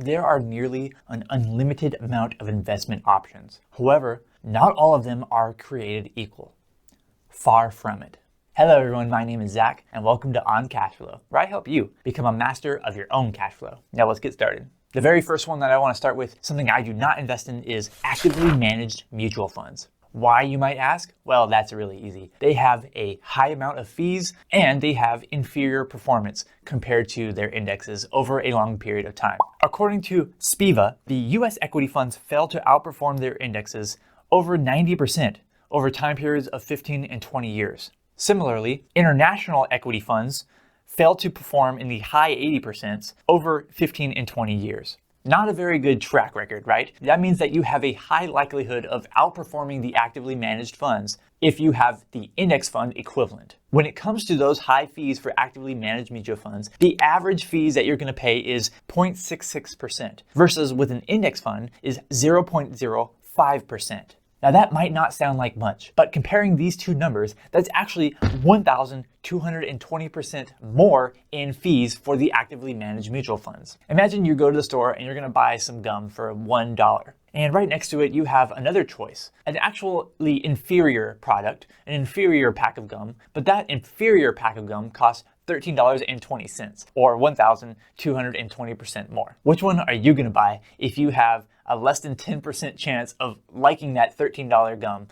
There are nearly an unlimited amount of investment options. However, not all of them are created equal. Far from it. Hello everyone, my name is Zach and welcome to On Cash Flow, where I help you become a master of your own cash flow. Now let's get started. The very first one that I want to start with, something I do not invest in, is actively managed mutual funds. Why, you might ask? Well, that's really easy. They have a high amount of fees and they have inferior performance compared to their indexes over a long period of time. According to SPIVA, the US equity funds fail to outperform their indexes over 90% over time periods of 15 and 20 years. Similarly, international equity funds fail to perform in the high 80% over 15 and 20 years. Not a very good track record, right? That means that you have a high likelihood of outperforming the actively managed funds if you have the index fund equivalent. When it comes to those high fees for actively managed mutual funds, the average fees that you're going to pay is 0.66% versus with an index fund is 0.05%. Now that might not sound like much, but comparing these two numbers, that's actually 1,220% more in fees for the actively managed mutual funds. Imagine you go to the store and you're gonna buy some gum for $1. And right next to it, you have another choice, an actually inferior product, an inferior pack of gum, but that inferior pack of gum costs $13.20 or 1,220% more. Which one are you gonna buy if you have a less than 10% chance of liking that $13 gum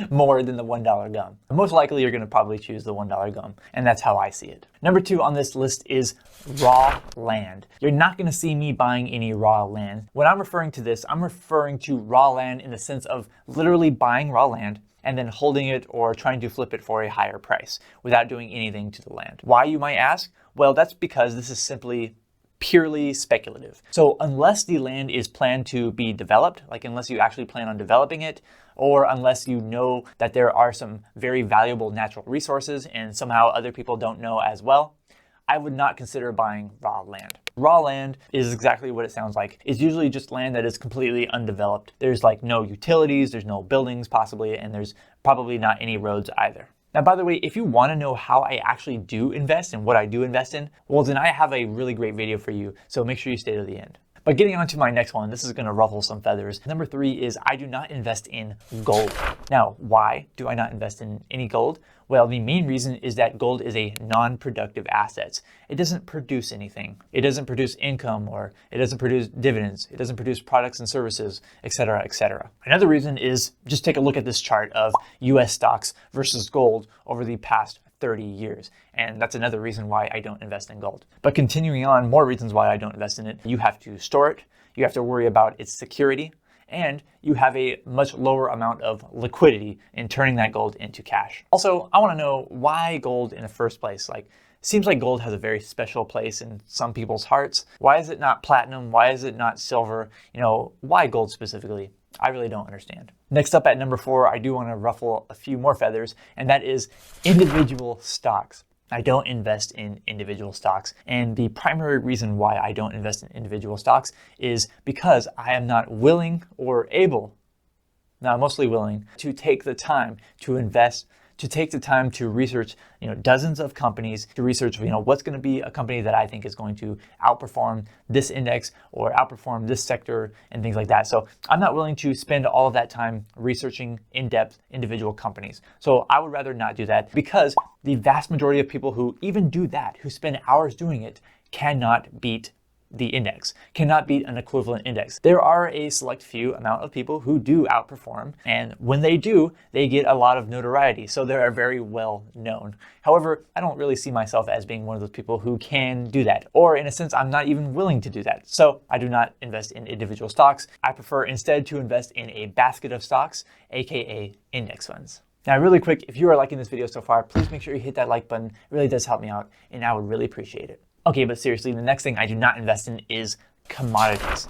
more than the $1 gum? Most likely you're gonna probably choose the $1 gum, and that's how I see it. Number 2 on this list is raw land. You're not gonna see me buying any raw land. When I'm referring to this, I'm referring to raw land in the sense of literally buying raw land and then holding it or trying to flip it for a higher price without doing anything to the land. Why, you might ask? Well, that's because this is simply purely speculative. So unless the land is planned to be developed, like unless you actually plan on developing it, or unless you know that there are some very valuable natural resources and somehow other people don't know as well, I would not consider buying raw land. Raw land is exactly what it sounds like. It's usually just land that is completely undeveloped. There's like no utilities, there's no buildings possibly, and there's probably not any roads either. Now, by the way, if you want to know how I actually do invest and what I do invest in, well, then I have a really great video for you. So make sure you stay to the end. But getting on to my next one, this is going to ruffle some feathers. Number 3 is I do not invest in gold. Now, why do I not invest in any gold? Well, the main reason is that gold is a non-productive asset. It doesn't produce anything. It doesn't produce income, or it doesn't produce dividends. It doesn't produce products and services, etc., etc. Another reason is just take a look at this chart of US stocks versus gold over the past 30 years. And that's another reason why I don't invest in gold. But continuing on, more reasons why I don't invest in it. You have to store it. You have to worry about its security. And you have a much lower amount of liquidity in turning that gold into cash. Also, I want to know why gold in the first place. Like, seems like gold has a very special place in some people's hearts. Why is it not platinum? Why is it not silver? You know, why gold specifically? I really don't understand. Next up at number 4, I do want to ruffle a few more feathers, and that is individual stocks. I don't invest in individual stocks. And the primary reason why I don't invest in individual stocks is because I am not willing or able, now mostly willing, to take the time to invest, to take the time to research, dozens of companies, to research, what's going to be a company that I think is going to outperform this index or outperform this sector and things like that. So I'm not willing to spend all of that time researching in-depth individual companies. So I would rather not do that, because the vast majority of people who even do that, who spend hours doing it, cannot beat the index, cannot beat an equivalent index. There are a select few amount of people who do outperform, and when they do, they get a lot of notoriety, so they are very well known. However, I don't really see myself as being one of those people who can do that, or in a sense, I'm not even willing to do that. So I do not invest in individual stocks. I prefer instead to invest in a basket of stocks, aka index funds. Now, really quick, if you are liking this video so far, please make sure you hit that like button. It really does help me out, and I would really appreciate it. Okay, but seriously, the next thing I do not invest in is commodities.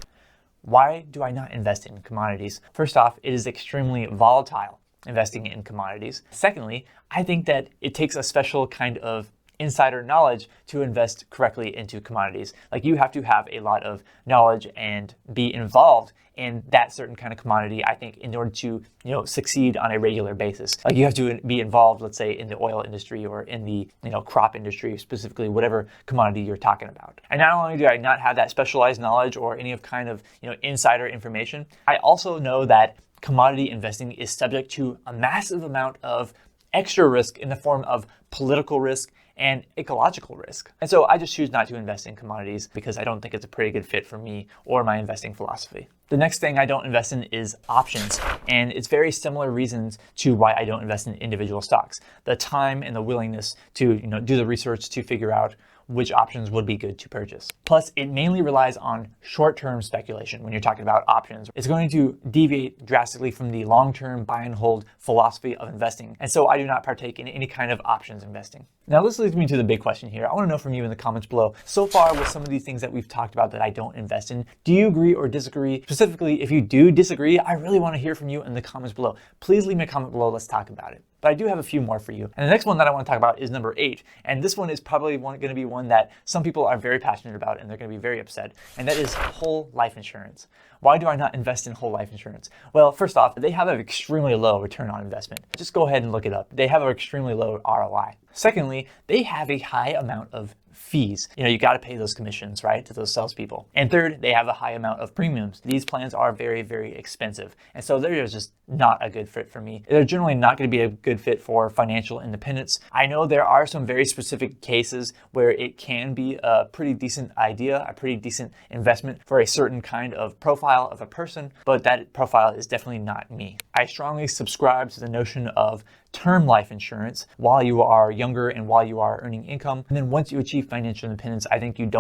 Why do I not invest in commodities? First off, it is extremely volatile investing in commodities. Secondly, I think that it takes a special kind of insider knowledge to invest correctly into commodities. Like, you have to have a lot of knowledge and be involved in that certain kind of commodity, I think, in order to, succeed on a regular basis. Like, you have to be involved, let's say, in the oil industry or in the, crop industry, specifically whatever commodity you're talking about. And not only do I not have that specialized knowledge or any of kind of, insider information, I also know that commodity investing is subject to a massive amount of extra risk in the form of political risk and ecological risk. And so I just choose not to invest in commodities because I don't think it's a pretty good fit for me or my investing philosophy. The next thing I don't invest in is options. And it's very similar reasons to why I don't invest in individual stocks. The time and the willingness to, do the research to figure out which options would be good to purchase. Plus, it mainly relies on short-term speculation when you're talking about options. It's going to deviate drastically from the long-term buy and hold philosophy of investing. And so I do not partake in any kind of options investing. Now, this leads me to the big question here. I want to know from you in the comments below, so far with some of these things that we've talked about that I don't invest in, do you agree or disagree? Specifically, if you do disagree, I really want to hear from you in the comments below. Please leave me a comment below. Let's talk about it. But I do have a few more for you. And the next one that I want to talk about is number 8. And this one is probably going to be one that some people are very passionate about and they're going to be very upset. And that is whole life insurance. Why do I not invest in whole life insurance? Well, first off, they have an extremely low return on investment. Just go ahead and look it up. They have an extremely low ROI. Secondly, they have a high amount of fees. You got to pay those commissions, right, to those salespeople. And third, they have a high amount of premiums. These plans are very, very expensive. And so they're just not a good fit for me. They're generally not going to be a good fit for financial independence. I know there are some very specific cases where it can be a pretty decent idea, a pretty decent investment for a certain kind of profile of a person, but that profile is definitely not me. I strongly subscribe to the notion of term life insurance while you are younger and while you are earning income. And then once you achieve financial independence, I think you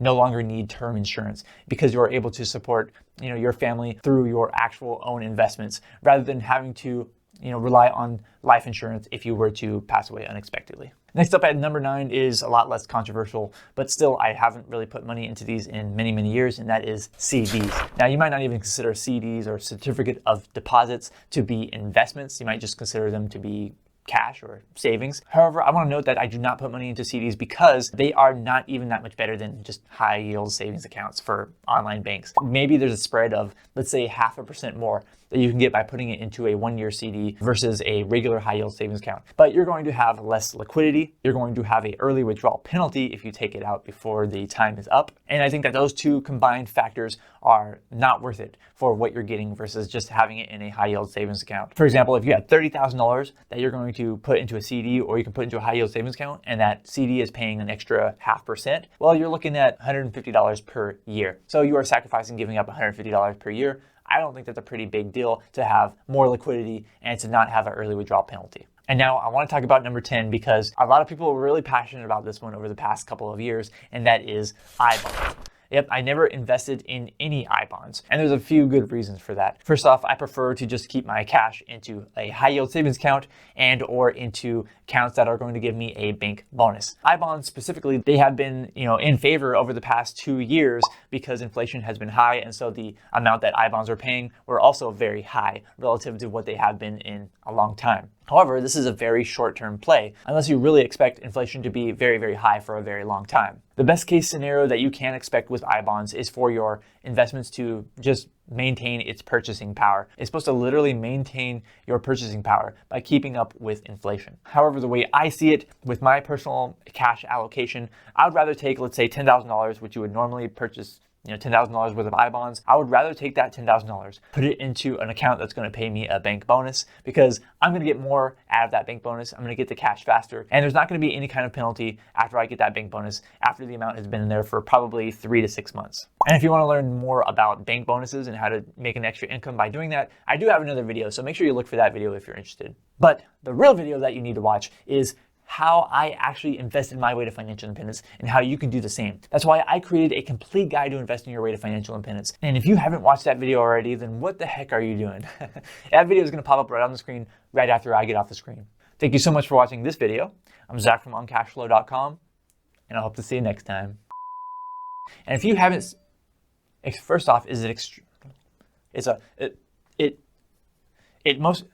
no longer need term insurance because you're able to support, your family through your actual own investments rather than having to, rely on life insurance if you were to pass away unexpectedly. Next up at number 9 is a lot less controversial, but still I haven't really put money into these in many, many years, and that is CDs. Now, you might not even consider CDs or certificate of deposits to be investments. You might just consider them to be cash or savings. However, I want to note that I do not put money into CDs because they are not even that much better than just high yield savings accounts for online banks. Maybe there's a spread of, let's say, 0.5% more that you can get by putting it into a 1-year CD versus a regular high yield savings account. But you're going to have less liquidity. You're going to have an early withdrawal penalty if you take it out before the time is up. And I think that those two combined factors are not worth it for what you're getting versus just having it in a high yield savings account. For example, if you had $30,000 that you're going to put into a CD or you can put into a high yield savings account and that CD is paying an extra 0.5%, well, you're looking at $150 per year. So you are sacrificing giving up $150 per year. I don't think that's a pretty big deal to have more liquidity and to not have an early withdrawal penalty. And now I want to talk about number 10 because a lot of people were really passionate about this one over the past couple of years, and that is I-bonds. Yep, I never invested in any I-bonds, and there's a few good reasons for that. First off, I prefer to just keep my cash into a high yield savings account and or into accounts that are going to give me a bank bonus. I-bonds specifically, they have been, in favor over the past 2 years because inflation has been high, and so the amount that I-bonds are paying were also very high relative to what they have been in a long time. However, this is a very short-term play unless you really expect inflation to be very, very high for a very long time. The best case scenario that you can expect with I-bonds is for your investments to just maintain its purchasing power. It's supposed to literally maintain your purchasing power by keeping up with inflation. However, the way I see it with my personal cash allocation, I would rather take, let's say, $10,000, which you would normally purchase $10,000 worth of I-bonds. I would rather take that $10,000, put it into an account that's going to pay me a bank bonus because I'm going to get more out of that bank bonus. I'm going to get the cash faster, and there's not going to be any kind of penalty after I get that bank bonus after the amount has been in there for probably 3 to 6 months. And if you want to learn more about bank bonuses and how to make an extra income by doing that, I do have another video, so make sure you look for that video if you're interested. But the real video that you need to watch is how I actually invested my way to financial independence and how you can do the same. That's why I created a complete guide to investing your way to financial independence. And if you haven't watched that video already, then what the heck are you doing? That video is going to pop up right on the screen right after I get off the screen. Thank you so much for watching this video. I'm Zach from OnCashFlow.com, and I hope to see you next time. And if you haven't, first off, is it most